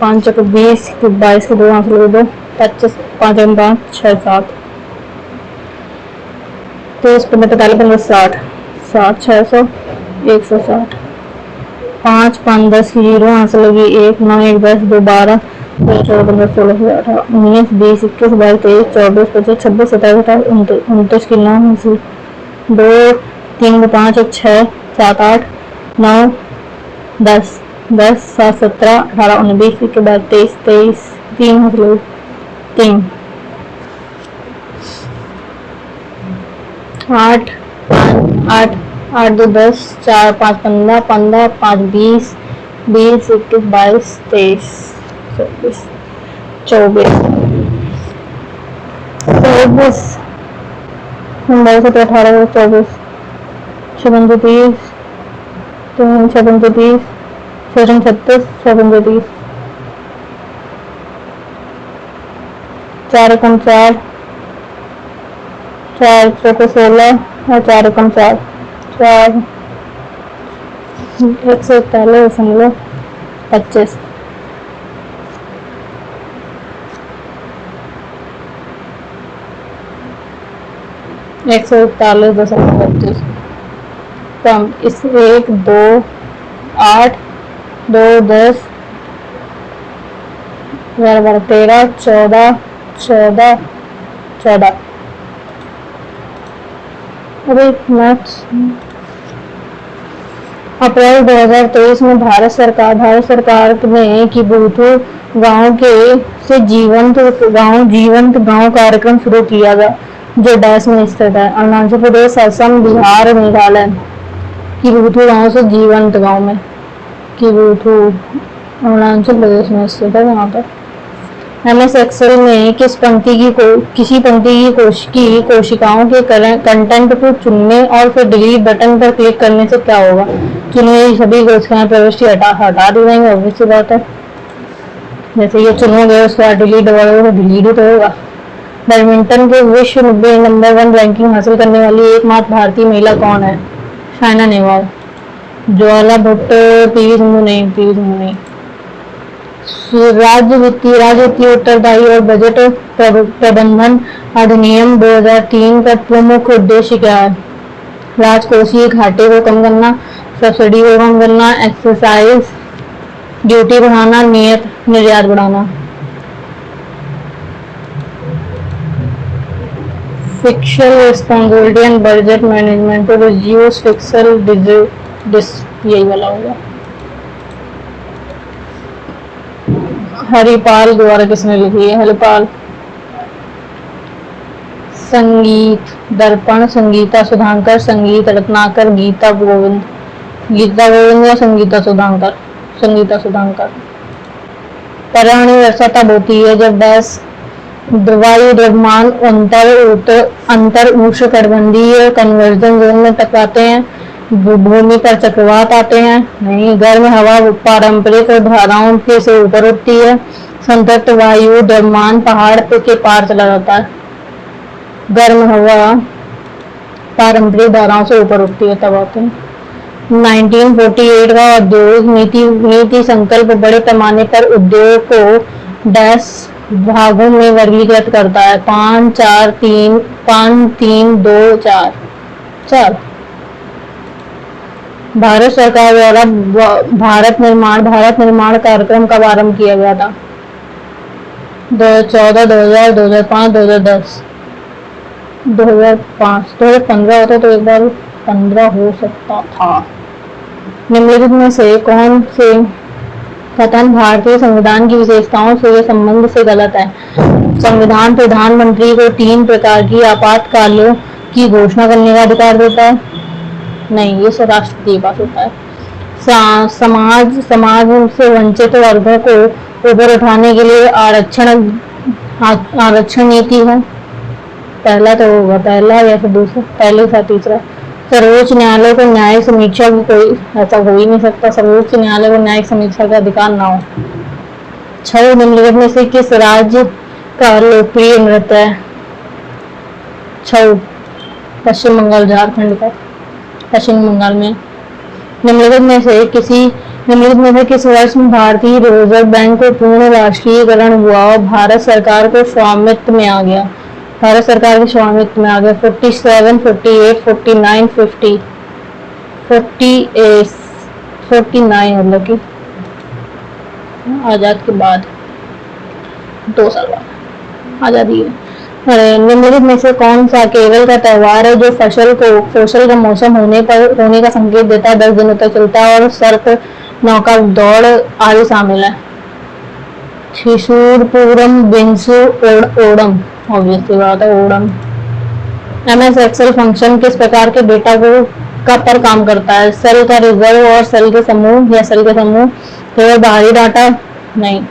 5 को 20 के 22 के 2 किलो 2 25 5 5 6 7 30 15 45 15 60 60 600 160 5 5 10 की 0 हासिल होगी 1 9 1 10 2 12 14 15 16 18 19 20 21 22 23 24 25 26 27 28 29 की 9 हासिल 2 3 5 1 6 7 8 9 10 10 7 17 18 19 20 के बाद 23 23 3 हासिल 3 8 8 8 2 10 4 5 15 15 5 20 20 21 22 23 24 24 24 22 से 18 24 56 30 56 30 56 36 56 30 4 एकम 4 4 चौके 16 और 4 एकम 4 4 141.25 141.25 कम इस 1 2 8 2 10 11 13 14 14 14 अभी नेक्स्ट अप्रैल 2023 में भारत सरकार ने किबुथु गांव के से जीवंत गांव कार्यक्रम शुरू किया गया जो डैश में स्थित है अरुणाचल प्रदेश असम बिहार मेघालय किबुथु गांव से जीवंत गांव में किबुथु अरुणाचल प्रदेश में स्थित है वहां पर MS एक्सेल में किसी पंक्ति की कोशिकाओं के कंटेंट को चुनने और फिर डिलीट बटन पर क्लिक करने से क्या होगा चुनी हुई सभी कोशिकाएं प्रविष्टि हटा दी जाएंगी ऑब्वियस सी बात है जैसे ये चुनोगे उसके बाद डिलीट होगा डिलीट ही तो होगा बैडमिंटन के विश्व नंबर 1 रैंकिंग हासिल करने वाली एकमात्र भारतीय महिला कौन है साइना नेहवाल ज्वाला भुट्टो पीवी सिंधु नहीं राज्य वित्तीय उत्तरदायी और बजट प्रबंधन अधिनियम 2003 का प्रमुख उद्देश्य क्या है राजकोषीय घाटे को कम करना सब्सिडी को कम करना एक्साइज ड्यूटी बढ़ाना निर्यात बढ़ाना fiscal responsibility and budget management to reduce fiscal यही वाला होगा हरिपाल द्वारा किसने लिखी है हरिपाल संगीत दर्पण संगीता सुधांकर संगीत रत्नाकर गीता गोविंद या संगीता सुधांकर पर्यावरणीय वर्षा तब होती है जब वायु द्रव्यमान अंतर उष्णकटिबंधीय कन्वर्जन जोन में टकराते हैं भूमि पर चक्रवात आते हैं नहीं गर्म हवा पारंपरिक धाराओं के से ऊपर उठती है संतृप्त वायु द्रव्यमान पहाड़ के पार चला जाता है गर्म हवा पारंपरिक धाराओं से ऊपर उठती है तब आते हैं 1948 का औद्योगिक नीति संकल्प बड़े पैमाने पर उद्योग को डैश भागों में वर्गीकृत करता है 5 4 3 5 3 2 4 भारत सरकार द्वारा भारत निर्माण कार्यक्रम कब आरंभ किया गया था 2014 2000 2005 2010 2005 2015 होता तो एक बार 15 हो सकता था निम्नलिखित में से कौन से कथन भारतीय संविधान की विशेषताओं से या संबंध से गलत है। संविधान प्रधानमंत्री को 3 प्रकार की आपातकालों की घोषणा करने का अधिकार देता है। नहीं, ये राष्ट्रपति के पास होता है। समाज से वंचित वर्गों को ऊपर उठाने के लिए आरक्षण नीति है। पहला तो होगा, पहला या फिर दूसरा, पहले का तीसरा। सर्वोच्च न्यायालय को न्यायिक समीक्षा की कोई ऐसा हो ही नहीं सकता, सर्वोच्च न्यायालय को न्यायिक समीक्षा का अधिकार ना हो। 6 निम्नलिखित में से किस राज्य का लोकप्रिय नृत्य है? 6 पश्चिम बंगाल, झारखंड का, पश्चिम बंगाल में। निम्नलिखित में से किस वर्ष में भारतीय रिजर्व बैंक को पूर्ण राष्ट्रीयकरण हुआ और भारत सरकार के स्वामित्व में आ गया? भारत सरकार के स्वामित्व में आ गया। 47, 48, 49, 50, 49 मतलब कि आजाद के बाद 2 साल बाद आजादी है। निम्नलिखित में से कौन सा केरल का त्योहार है जो फसल का मौसम होने का संकेत देता है, 10 दिनों तक चलता है और सर्प, नौका दौड़ आदि शामिल है? त्रिशूर, पूरम, बिंसु, ओणम। ऑब्वियसली बात है, ओणम। MS एक्सेल फंक्शन किस प्रकार के डेटा पर काम करता है? सेल का रिजर्व और सेल के समूह या सेल के समूह? केवल बाहरी डाटा? नहीं,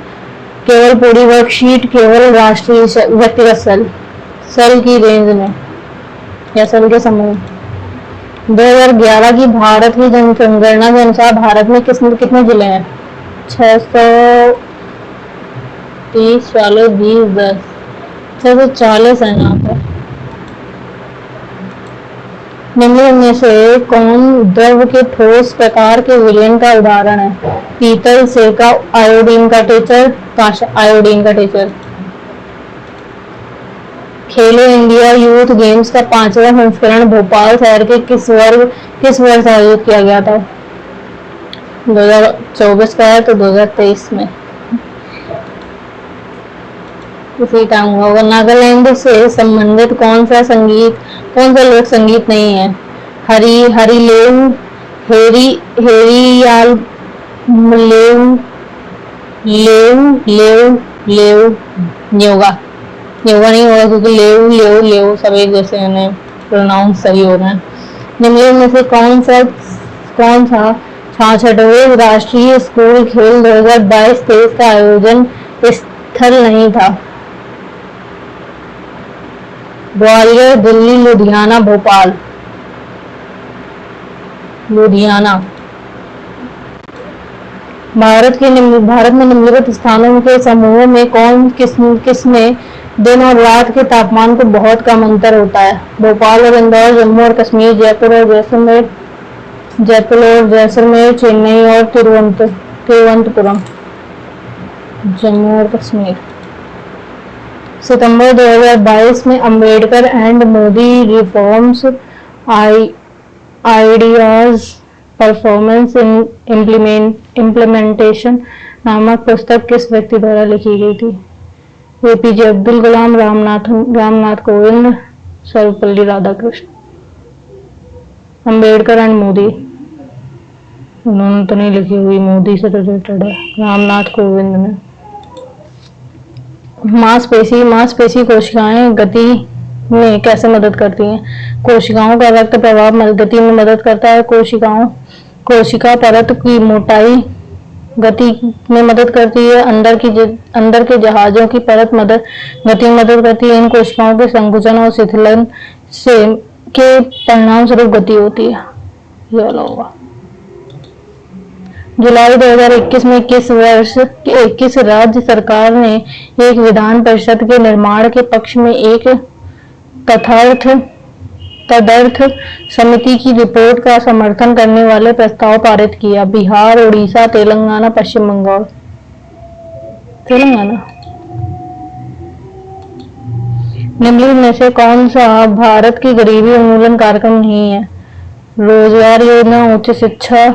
केवल पूरी वर्कशीट, केवल राष्ट्रीय व्यक्तिगत सेल की रेंज में या सेल के समूह? 2011 की भारत की जनगणना के अनुसार भारत में कितने जिले हैं? 630, 40, 20, 10, 640 है यहाँ पर। निम्नलिखित में से कौन द्रव के ठोस प्रकार के विलयन का उदाहरण है? पीतल, सिरका, आयोडीन का टीचर, आयोडीन का टीचर। खेलो इंडिया यूथ गेम्स का 5वां संस्करण भोपाल शहर के किस वर्ष आयोजित किया गया था? 2024 का है तो 2023 में उसी टाइम हुआ होगा। नागालैंड से संबंधित कौन सा लोक संगीत नहीं है? हरिलेव, हेरियाल, न्योगा नहीं होगा क्योंकि लेव सब एक जैसे प्रोनाउंस सही हो रहे हैं। निम्नलिखित में से कौन सा 66वें राष्ट्रीय स्कूल खेल 2022-23 का आयोजन स्थल नहीं था? ग्वालियर, दिल्ली, लुधियाना, भोपाल। लुधियाना। भारत में निम्नलिखित स्थानों के समूहों में किसमें दिन और रात के तापमान को बहुत कम अंतर होता है? भोपाल और इंदौर, जम्मू और कश्मीर, जयपुर और जैसलमेर, चेन्नई और तिरुवनंतपुरम। जम्मू और कश्मीर। सितंबर 2022 में Ambedkar and Modi reforms ideas performance implementation नामक पुस्तक किस व्यक्ति द्वारा लिखी गई थी? APJ अब्दुल कलाम, रामनाथ कोविंद, सर्वपल्ली राधाकृष्ण। अंबेडकर एंड मोदी, उन्होंने तो नहीं लिखी हुई, मोदी से रिलेटेड है, रामनाथ कोविंद ने। मांसपेशी कोशिकाएं गति में कैसे मदद करती हैं? कोशिकाओं का रक्त प्रवाह गति में मदद करता है। कोशिका परत की मोटाई गति में मदद करती है। अंदर के जहाजों की परत गति में मदद करती है। इन कोशिकाओं के संकुचन और शिथिलन के परिणाम स्वरूप गति होती है। ये वाला होगा। जुलाई 2021 में किस राज्य सरकार ने एक विधान परिषद के निर्माण के पक्ष में एक तदर्थ समिति की रिपोर्ट का समर्थन करने वाले प्रस्ताव पारित किया? बिहार, उड़ीसा, तेलंगाना, पश्चिम बंगाल। तेलंगाना। निम्नलिखित में से कौन सा भारत की गरीबी उन्मूलन कार्यक्रम नहीं है? रोजगार योजना, उच्च शिक्षा,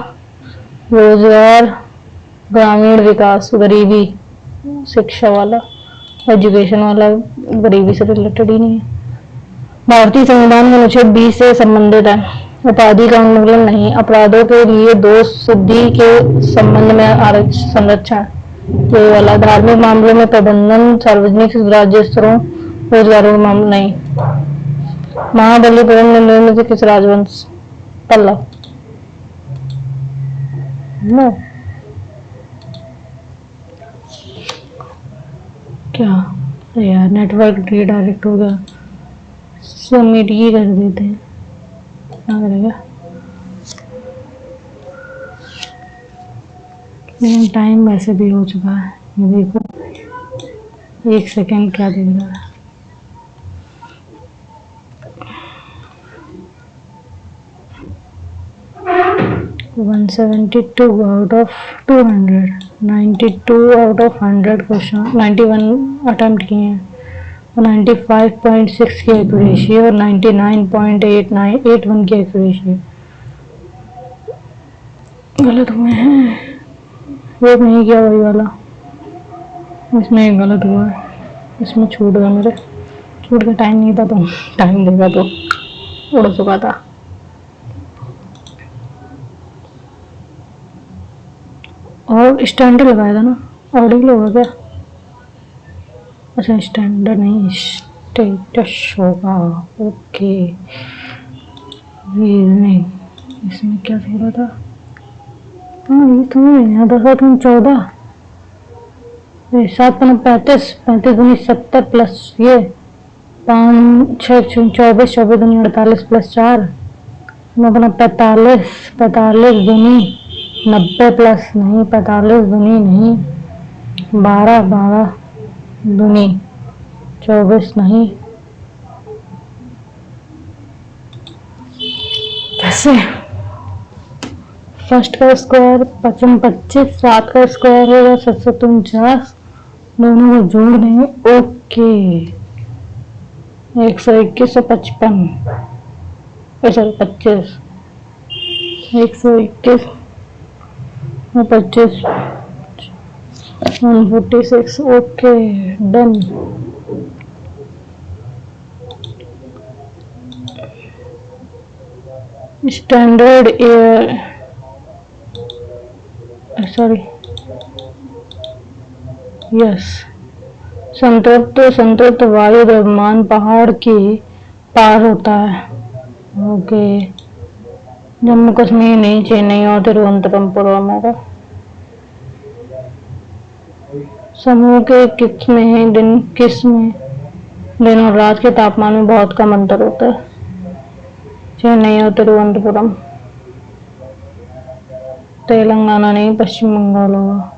रोजगार, ग्रामीण विकास। गरीबी शिक्षा वाला, एजुकेशन वाला गरीबी से रिलेटेड ही नहीं है। भारतीय संविधान में अनुच्छेद 20 से संबंधित है। उपाधि का उन्मूलन नहीं, अपराधों के लिए दोष सिद्धि के संबंध में संरक्षण। ये वाला धार्मिक मामलों में प्रबंधन, सार्वजनिक राज्य स्तरों रोजगारों के मामले नहीं। महाबलीपुरम निर्मित किस राजवंश? पल्लव। नो क्या यार, नेटवर्क रीडायरेक्ट हो गया, सबमिट ही कर देते हैं, क्या करेगा। टाइम वैसे भी हो चुका है, ये देखो 1 सेकेंड क्या देख रहा है। One 172 out of 200, 92 out of 100 question, 91 attempt किए हैं, 95.6 की एक्यूरेसी और 99.81 की एक्यूरेसी गलत हुए हैं। वो नहीं किया वही वाला, इसमें गलत हुआ है, इसमें छूट गया मेरे, छूट का टाइम नहीं था तो टाइम देगा तो उड़ चुका था। और स्टैंडर्ड लगाया था ना, ऑडियल होगा क्या? अच्छा स्टैंडर्ड नहीं, स्टेटस होगा। ओके रीजनिंग, इसमें क्या थोड़ा था? हाँ ये तो है, 10 14 7 35 35 दूनी 70 प्लस ये 5 6 24 24 दूनी 48 प्लस 4 अपना 45 45 दूनी 90 प्लस नहीं 45 दूनी नहीं 12 12 दूनी 24 नहीं, कैसे? फर्स्ट का स्क्वायर 55 25, 7 का स्क्वायर होगा 749, दोनों को जोड़ देंगे। ओके 121 और 55 सॉरी 25, 121 और 25 146। Okay done. Standard air sorry yes, संतृप्त वायु द्रव्यमान पहाड़ के पार होता है। ओके जम्मू कश्मीर नहीं, चेन्नई और तिरुवनंतपुरम होगा। समूह के किस में दिन और रात के तापमान में बहुत कम अंतर होता है? चेन्नई और तिरुवनंतपुरम। तेलंगाना नहीं, पश्चिम बंगाल होगा।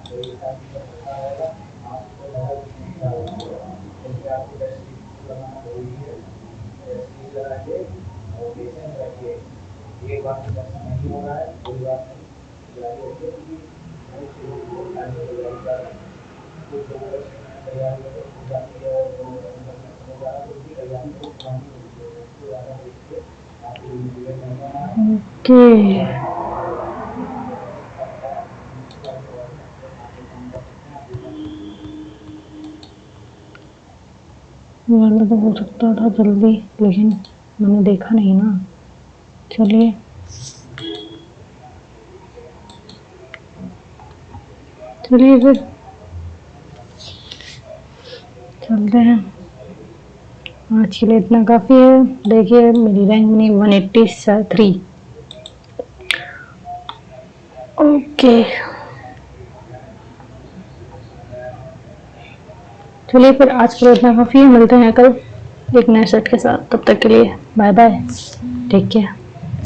ओके वाला तो हो सकता था जल्दी, लेकिन मैंने देखा नहीं ना। चलिए चलिए फिर चलते हैं, आज के लिए इतना काफ़ी है। देखिए मेरी रैंक बनी 183। ओके चलिए फिर आज के लिए इतना काफ़ी है, मिलते हैं कल एक नए सेट के साथ। तब तक के लिए बाय बाय, टेक केयर।